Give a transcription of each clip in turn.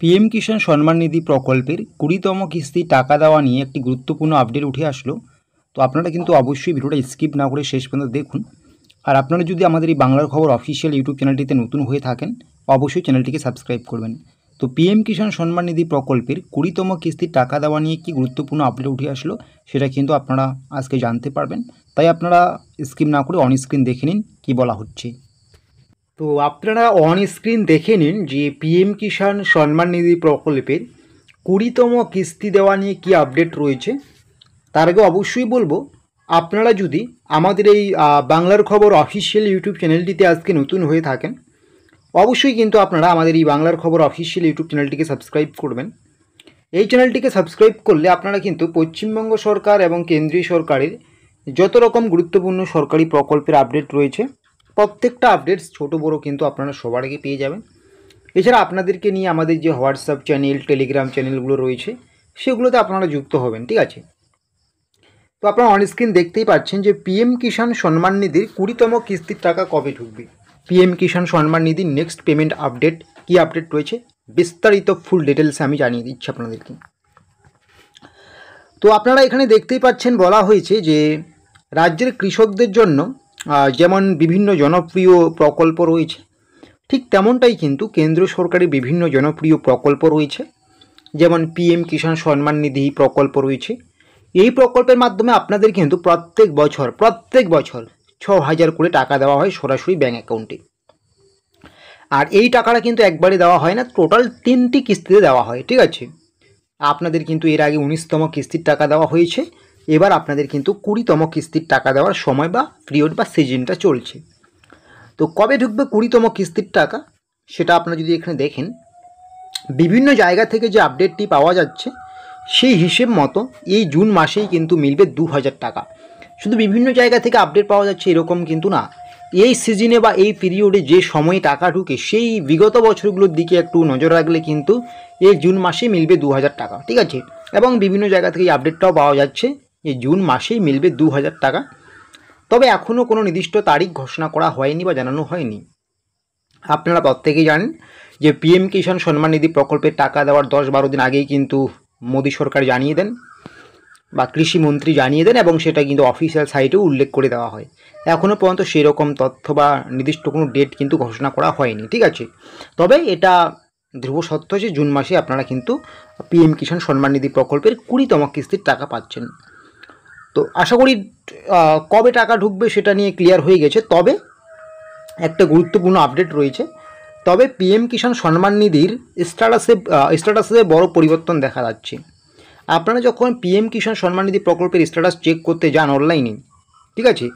PM Kisan Samman Nidhi প্রকল্পের ২০তম কিস্তি টাকা দেওয়া নিয়ে একটি গুরুত্বপূর্ণ আপডেট উঠে আসলো। তো আপনারা কিন্তু অবশ্যই ভিডিওটা স্কিপ না করে শেষ পর্যন্ত দেখুন। আর আপনারা যদি আমাদের এই বাংলার খবর অফিসিয়াল ইউটিউব চ্যানেলটিতে নতুন হয়ে থাকেন, অবশ্যই চ্যানেলটিকে সাবস্ক্রাইব করবেন। তো পিএম কিষাণ সম্মান নিধি প্রকল্পের ২০তম কিস্তির টাকা দেওয়া নিয়ে কি গুরুত্বপূর্ণ আপডেট উঠে আসলো সেটা কিন্তু আপনারা আজকে জানতে পারবেন। তাই আপনারা স্কিপ না করে অন স্ক্রিন দেখে নিন কী বলা হচ্ছে। তো আপনারা অন স্ক্রিন দেখে নিন যে পিএম কিষাণ সম্মান নিধি প্রকল্পের ২০তম কিস্তি দেওয়া নিয়ে কি আপডেট রয়েছে। তার আগে অবশ্যই বলবো, আপনারা যদি আমাদের এই বাংলার খবর অফিসিয়াল ইউটিউব চ্যানেলটিতে আজকে নতুন হয়ে থাকেন, অবশ্যই কিন্তু আপনারা আমাদের এই বাংলার খবর অফিসিয়াল ইউটিউব চ্যানেলটিকে সাবস্ক্রাইব করবেন। এই চ্যানেলটিকে সাবস্ক্রাইব করলে আপনারা কিন্তু পশ্চিমবঙ্গ সরকার এবং কেন্দ্রীয় সরকারের যত রকম গুরুত্বপূর্ণ সরকারি প্রকল্পের আপডেট রয়েছে, প্রত্যেকটা আপডেটস ছোট বড় কিন্তু আপনারা সবার আগে পেয়ে যাবেন। এছাড়া আপনাদেরকে নিয়ে আমাদের যে হোয়াটসঅ্যাপ চ্যানেল, টেলিগ্রাম চ্যানেলগুলো রয়েছে, সেগুলোতে আপনারা যুক্ত হবেন, ঠিক আছে। তো আপনারা অনস্ক্রিন দেখতেই পাচ্ছেন যে পিএম কিষাণ সম্মান নিধির ২০তম কিস্তির টাকা কবে ঢুকবে। PM Kisan Samman নিধির next payment update কী আপডেট রয়েছে, বিস্তারিত ফুল ডিটেলসে আমি জানিয়ে দিচ্ছি আপনাদেরকে। তো আপনারা এখানে দেখতেই পাচ্ছেন বলা হয়েছে যে রাজ্যের কৃষকদের জন্য যেমন বিভিন্ন জনপ্রিয় প্রকল্প রয়েছে, ঠিক তেমনটাই কিন্তু কেন্দ্র সরকারের বিভিন্ন জনপ্রিয় প্রকল্প রয়েছে। যেমন পিএম কিষাণ সম্মান নিধি প্রকল্প রয়েছে। এই প্রকল্পের মাধ্যমে আপনাদের কিন্তু প্রত্যেক বছর ৬,০০০ করে টাকা দেওয়া হয় সরাসরি ব্যাঙ্ক অ্যাকাউন্টে। আর এই টাকাটা কিন্তু একবারে দেওয়া হয় না, টোটাল ৩টি কিস্তিতে দেওয়া হয়, ঠিক আছে। আপনাদের কিন্তু এর আগে ১৯তম কিস্তির টাকা দেওয়া হয়েছে, এবার আপনাদের কিন্তু ২০তম কিস্তির টাকা দেওয়ার সময় বা পিরিয়ড বা সিজনটা চলছে। তো কবে ঢুকবে ২০তম কিস্তির টাকা, সেটা আপনারা যদি এখানে দেখেন, বিভিন্ন জায়গা থেকে যে আপডেটটি পাওয়া যাচ্ছে সেই হিসেব মতো এই জুন মাসেই কিন্তু মিলবে ২,০০০ টাকা। শুধু বিভিন্ন জায়গা থেকে আপডেট পাওয়া যাচ্ছে এরকম কিন্তু না, এই সিজনে বা এই পিরিয়ডে যে সময়ে টাকা ঢুকে সেই বিগত বছরগুলোর দিকে একটু নজর রাখলে কিন্তু এই জুন মাসে মিলবে ২,০০০ টাকা, ঠিক আছে। এবং বিভিন্ন জায়গা থেকে এই আপডেটটাও পাওয়া যাচ্ছে এই জুন মাসেই মিলবে ২,০০০ টাকা। তবে এখনও কোনো নির্দিষ্ট তারিখ ঘোষণা করা হয়নি বা জানানো হয়নি। আপনারা প্রত্যেকেই জানেন যে পিএম কিষাণ সম্মান নিধি প্রকল্পের টাকা দেওয়ার ১০-১২ দিন আগেই কিন্তু মোদী সরকার জানিয়ে দেন বা কৃষিমন্ত্রী জানিয়ে দেন, এবং সেটা কিন্তু অফিসিয়াল সাইটেও উল্লেখ করে দেওয়া হয়। এখনও পর্যন্ত সেরকম তথ্য বা নির্দিষ্ট কোনো ডেট কিন্তু ঘোষণা করা হয়নি, ঠিক আছে। তবে এটা ধ্রুব সত্য যে জুন মাসে আপনারা কিন্তু পিএম কিষাণ সম্মান নিধি প্রকল্পের ২০তম কিস্তির টাকা পাচ্ছেন। তো আশা করি কবে টাকা ঢুকবে সেটা নিয়ে ক্লিয়ার হয়ে গেছে। তবে একটা গুরুত্বপূর্ণ আপডেট রয়েছে। তবে পিএম কিষাণ সম্মান নিধির স্ট্যাটাসে বড় পরিবর্তন দেখা যাচ্ছে। আপনারা যখন পিএম কিষাণ সম্মান নিধি প্রকল্পের স্ট্যাটাস চেক করতে যান অনলাইনে, ঠিক আছে,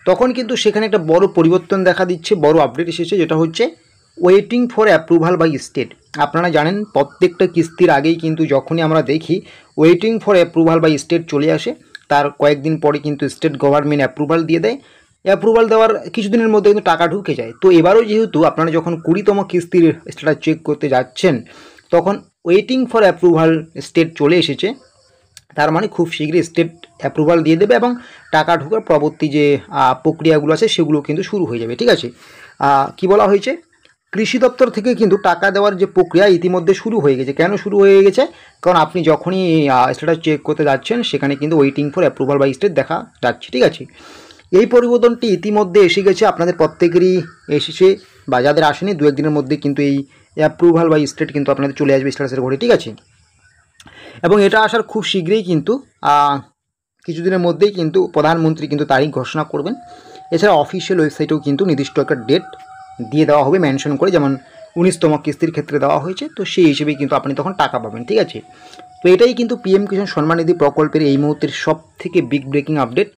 তখন কিন্তু সেখানে একটা বড় পরিবর্তন দেখা দিচ্ছে, বড় আপডেট এসেছে, যেটা হচ্ছে waiting for approval by state. আপনারা জানেন প্রত্যেকটা কিস্তির আগেই কিন্তু যখনই আমরা দেখি waiting for approval by state চলে আসে, তার কয়েকদিন পরে কিন্তু স্টেট গভর্নমেন্ট অ্যাপ্রুভাল দিয়ে দেয়। অ্যাপ্রুভাল দেওয়ার কিছুদিনের মধ্যে কিন্তু টাকা ঢুকে যায়। তো এবারও যেহেতু আপনারা যখন ২০তম কিস্তির স্ট্যাটাস চেক করতে যাচ্ছেন, তখন ওয়েটিং ফর অ্যাপ্রুভাল স্টেট চলে এসেছে, তার মানে খুব শীঘ্রই স্টেট অ্যাপ্রুভাল দিয়ে দেবে এবং টাকা ঢোকার পরবর্তী যে প্রক্রিয়াগুলো আছে সেগুলো কিন্তু শুরু হয়ে যাবে, ঠিক আছে। কি বলা হয়েছে, কৃষি দপ্তর থেকে কিন্তু টাকা দেওয়ার যে প্রক্রিয়া ইতিমধ্যে শুরু হয়ে গেছে। কেন শুরু হয়ে গেছে, কারণ আপনি যখনই স্ট্যাটাস চেক করতে যাচ্ছেন সেখানে কিন্তু waiting for approval by state দেখা যাচ্ছে, ঠিক আছে। এই পরিবর্তনটি ইতিমধ্যে এসে গেছে, আপনাদের প্রত্যেকেরই এসেছে, বা যাদের আসেনি ২-১ দিনের মধ্যে কিন্তু এই অ্যাপ্রুভাল বাই স্টেট কিন্তু আপনাদের চলে আসবে স্ট্যাটাসের ঘরে, ঠিক আছে। এবং এটা আসার খুব শীঘ্রই কিন্তু কিছুদিনের মধ্যেই কিন্তু প্রধানমন্ত্রী কিন্তু তারিখ ঘোষণা করবেন। এছাড়া অফিসিয়াল ওয়েবসাইটেও কিন্তু নির্দিষ্ট একটা ডেট দিয়ে দেওয়া হবে মেনশন করে, যেমন ১৯তম কিস্তির ক্ষেত্রে দেওয়া হয়েছে। তো সেই হিসেবেই কিন্তু আপনি তখন টাকা পাবেন, ঠিক আছে। তো এটাই কিন্তু পিএম কিষাণ সম্মান নিধি প্রকল্পের এই মুহূর্তের সব থেকে বিগ ব্রেকিং আপডেট।